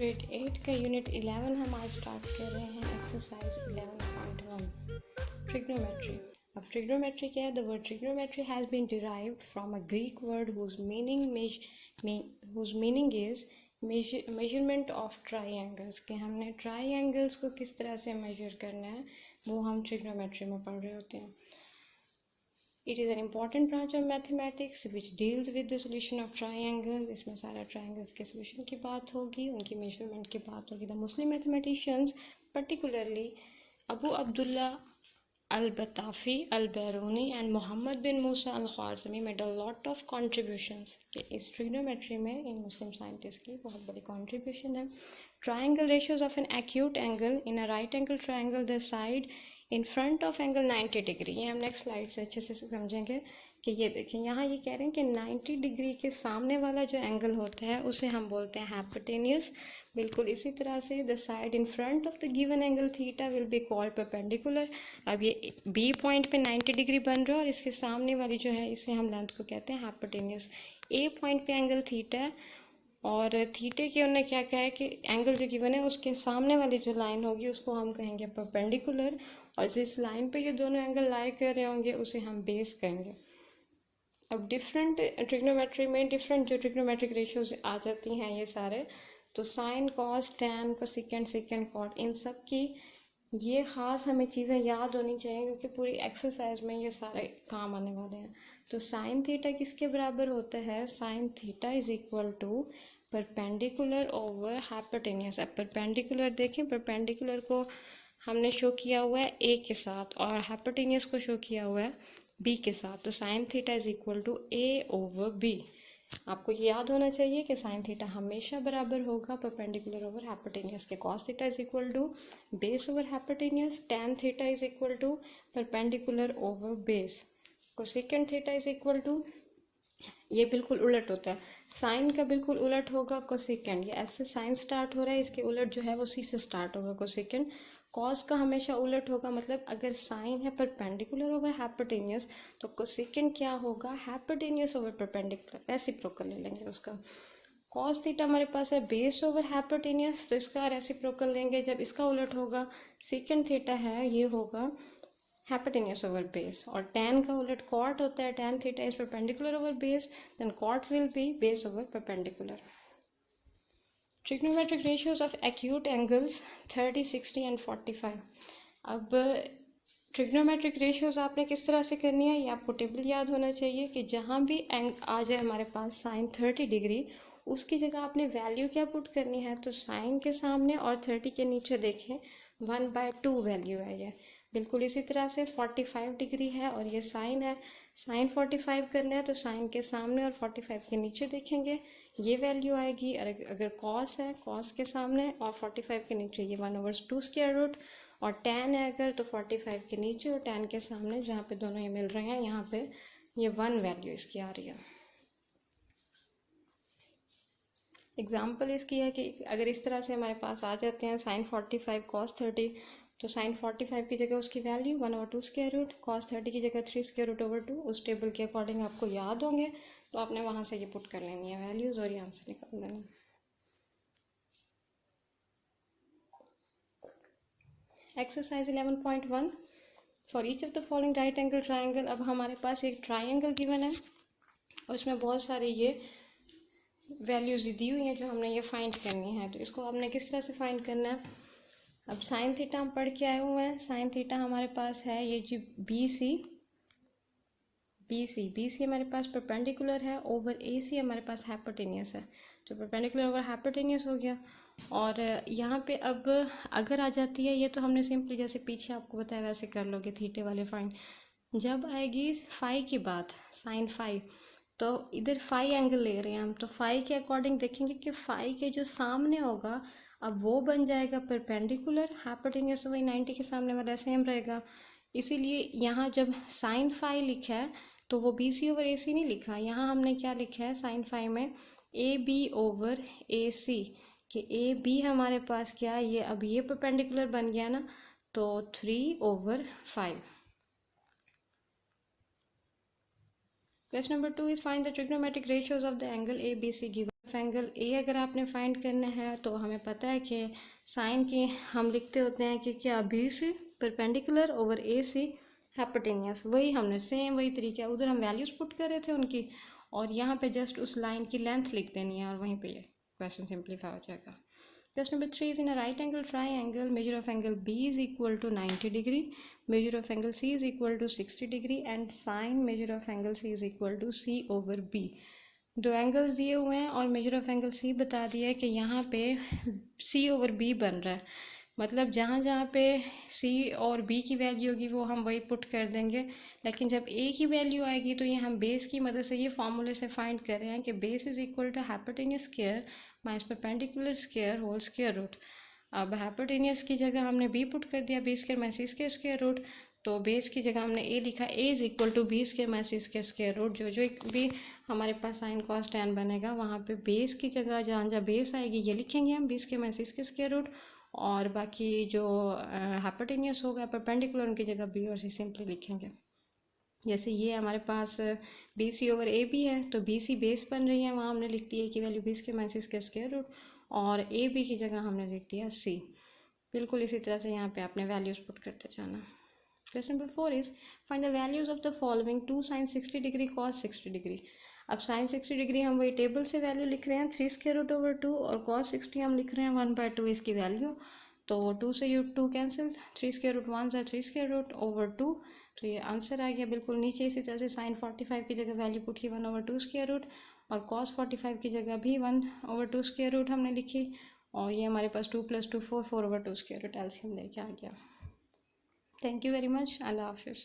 Grade 8 का unit 11 हम आज स्टार्ट कर रहे हैं एक्सरसाइज 11.1 ट्रिग्नोमेट्री। अब ट्रिग्नोमेट्री क्या है? The word trigonometry has been derived from a Greek word whose meaning is measurement of triangles. के हमने ट्राइंगल्स को किस तरह से मेजर करना है वो हम ट्रिग्नोमेट्री में पढ़ रहे होते हैं। It is an important branch of mathematics which deals with the solution of triangles. इसमें सारा triangles के solution की बात होगी, उनकी measurement की बात होगी। The Muslim mathematicians, particularly Abu Abdullah al-Batafi al-Biruni and Muhammad bin Musa al-Khwarizmi made a lot of contributions. इस trigonometry में इन Muslim scientists की बहुत बड़ी contribution है। Triangle ratios of an acute angle in a right angle triangle, the side in front of angle 90 degree. ये हम next slide से अच्छे से समझेंगे कि ये देखें यहाँ ये कह रहे हैं कि 90 डिग्री के सामने वाला जो एंगल होता है उसे हम बोलते हैं हाइपोटेन्यूस। बिल्कुल इसी तरह से the side in front of the given angle theta will be called perpendicular. अब ये बी पॉइंट पे 90 डिग्री बन रहा है और इसके सामने वाली जो है इसे हम लेंथ को कहते हैं हाइपोटेन्यूस। ए पॉइंट पे एंगल थीटा और थीटे के उन्होंने क्या कहा है कि एंगल जो गिवन है उसके सामने वाली जो लाइन होगी उसको हम कहेंगे परपेंडिकुलर, और जिस लाइन पे ये दोनों एंगल लाई कर रहे होंगे उसे हम बेस कहेंगे। अब डिफरेंट ट्रिग्नोमेट्री में डिफरेंट जो ट्रिग्नोमेट्रिक रेशियोज आ जाती हैं ये सारे, तो sine cos tan cosecant secant cot, इन सब की ये ख़ास हमें चीज़ें याद होनी चाहिए क्योंकि पूरी एक्सरसाइज में ये सारे काम आने वाले हैं। तो साइन थीटा किसके बराबर होता है? Sine theta is equal to perpendicular over hypotenuse. अब परपेंडिकुलर देखें, परपेंडिकुलर को हमने शो किया हुआ है ए के साथ और हाइपोटेन्यूस को शो किया हुआ है बी के साथ। तो sine theta is equal to A over B. आपको ये याद होना चाहिए कि साइन थीटा हमेशा बराबर होगा परपेंडिकुलर ओवर हाइपोटेन्यूस के। Cos theta is equal to base over hypotenuse. Tan theta is equal to perpendicular over base. Cosecant theta is equal to, ये बिल्कुल उलट होता है, साइन का बिल्कुल उलट होगा कोसेकेंट। ये ऐसे साइन स्टार्ट हो रहा है, इसके उलट जो है वो सी से स्टार्ट होगा कोसेकेंट। कॉस का हमेशा उलट होगा, मतलब अगर साइन है परपेंडिकुलर ओवर हाइपोटेन्यूस तो कोसेकेंट क्या होगा? हाइपोटेन्यूस ओवर परपेंडिकुलर, रेसिप्रोकल ले लेंगे उसका। कॉस थीटा हमारे पास है बेस ओवर हाइपोटेन्यूस, तो इसका रेसिप्रोकल लेंगे जब इसका उलट होगा। सेकेंड थीटा है ये होगा हाइपोटेन्यूस ओवर बेस, और टैन का उलट कॉट होता है। Tan theta is perpendicular over base, then cot will be base over perpendicular. Trigonometric ratios of acute angles 30, 60 and 45। अब ट्रिग्नोमेट्रिक रेशियोज आपने किस तरह से करनी है, ये आपको टेबल याद होना चाहिए कि जहाँ भी एंग आ जाए हमारे पास साइन 30 डिग्री, उसकी जगह आपने वैल्यू क्या पुट करनी है? तो साइन के सामने और 30 के नीचे देखें 1/2 वैल्यू है ये। बिल्कुल इसी तरह से 45 डिग्री है और ये साइन है, साइन 45 करना है तो साइन के सामने और 45 के नीचे देखेंगे ये वैल्यू आएगी। और अगर कॉस है, कॉस के सामने और 45 के नीचे ये 1/2 स्क्वायर रूट, और टैन है अगर तो 45 के नीचे और टैन के सामने जहाँ पे दोनों ये मिल रहे हैं यहाँ पे ये 1 वैल्यू इसकी आ रही है। एग्जाम्पल इसकी है कि अगर इस तरह से हमारे पास आ जाते हैं साइन 45 कॉस 30, तो साइन 45 की जगह उसकी वैल्यू 1/2 स्क्वायर रूट, कॉस 30 की जगह 3 स्क्वायर रूट ओवर 2। उस टेबल के अकॉर्डिंग आपको याद होंगे तो आपने वहां से ये पुट कर लेनी है वैल्यूज और ये आंसर निकाल देना। Exercise 11.1 for each of the following right angle triangle. अब हमारे पास एक ट्राइंगल गिवन है और उसमें बहुत सारे ये वैल्यूज दी हुई हैं जो हमने ये फाइंड करनी है। तो इसको हमने किस तरह से फाइंड करना है? अब साइन थीटा हम पढ़ के आए हुए हैं। साइन थीटा हमारे पास है ये जी बी सी हमारे पास परपेंडिकुलर है ओवर ए सी हमारे पास हाइपोटेन्यूस है, तो परपेंडिकुलर ओवर हाइपोटेन्यूस हो गया। और यहाँ पे अब अगर आ जाती है ये तो हमने सिंपली जैसे पीछे आपको बताया वैसे कर लोगे थीटे वाले फाइंड। जब आएगी फाई की बात, साइन फाई, तो इधर फाई एंगल ले रहे हैं हम, तो फाई के अकॉर्डिंग देखेंगे कि फाई के जो सामने होगा अब वो बन जाएगा परपेंडिकुलर, हाइपोटेन्यूस तो वही 90 के सामने वाला सेम रहेगा। इसीलिए यहाँ जब साइन फाई लिखा है तो वो बी सी ओवर ए सी नहीं लिखा, यहाँ हमने क्या लिखा है साइन फाई में ए बी ओवर ए सी, कि ए बी हमारे पास क्या है, ये अब ये परपेंडिकुलर बन गया ना, तो 3/5। Question number 2 is find the trigonometric ratios of the angle ABC given. Angle A अगर आपने फाइंड करना है तो हमें पता है कि साइन की हम लिखते होते हैं कि क्या बी सी परपेंडिकुलर ओवर ए सी हाइपोटेनियस। वही हमने सेम वही तरीका, उधर हम वैल्यूज पुट कर रहे थे उनकी, और यहाँ पे जस्ट उस लाइन की लेंथ लिख देनी है और वहीं पे ये क्वेश्चन सिंप्लीफाई हो जाएगा। Question number 3 is in a right angle triangle, measure of angle B is equal to 90 degree, measure of angle C is equal to 60 degree and sine measure of angle C is equal to C over B। दो angles दिए हुए हैं और measure of angle C बता दिया है कि यहाँ पे सी ओवर बी बन रहा है, मतलब जहाँ जहाँ पे सी और बी की वैल्यू होगी वो हम वही पुट कर देंगे, लेकिन जब ए की वैल्यू आएगी तो ये हम बेस की मदद से ये फार्मूले से फाइंड कर रहे हैं कि base is equal to hypotenuse square minus perpendicular square whole square root. अब हाइपोटेनियस की जगह हमने बी पुट कर दिया, B square minus C square square root, तो बेस की जगह हमने ए लिखा, A is equal to B square minus C square square root. जो जो भी हमारे पास साइन कॉस टैन बनेगा वहाँ पे बेस की जगह जहाँ जहाँ बेस आएगी ये लिखेंगे हम, B square minus C square square root, और बाकी जो हाइपोटेनियस होगा परपेंडिकुलर उनकी जगह बी और सी सिंपली लिखेंगे। जैसे ये हमारे पास B C over A B है तो बी सी बेस बन रही है, वहाँ हमने लिख दिया कि value B square minus C square square root, और ए बी की जगह हमने लिख दिया सी। बिल्कुल इसी तरह से यहाँ पे आपने वैल्यूज पुट करते जाना। Question number 4 is find the values of the following 2 sin 60 degree cos 60 degree. अब sin 60 डिग्री हम वही टेबल से वैल्यू लिख रहे हैं 3 स्क्वायर रूट ओवर 2, और cos 60 हम लिख रहे हैं 1/2 इसकी वैल्यू, तो 2 से यू 2 कैंसिल, 3 स्क्वायर रूट 1 से 3 स्क्वायर रूट ओवर 2, तो ये आंसर आ गया बिल्कुल नीचे। इसी तरह से sin 45 की जगह वैल्यू पुट की 1/2 स्क्वायर रूट, और cos 45 की जगह भी 1/2 स्क्वायर रूट हमने लिखी, और ये हमारे पास 2 + 2 4 4/2 स्क्वायर रूट एलसीएम लेके आ गया। थैंक यू वेरी मच, अल्लाह हाफिज़।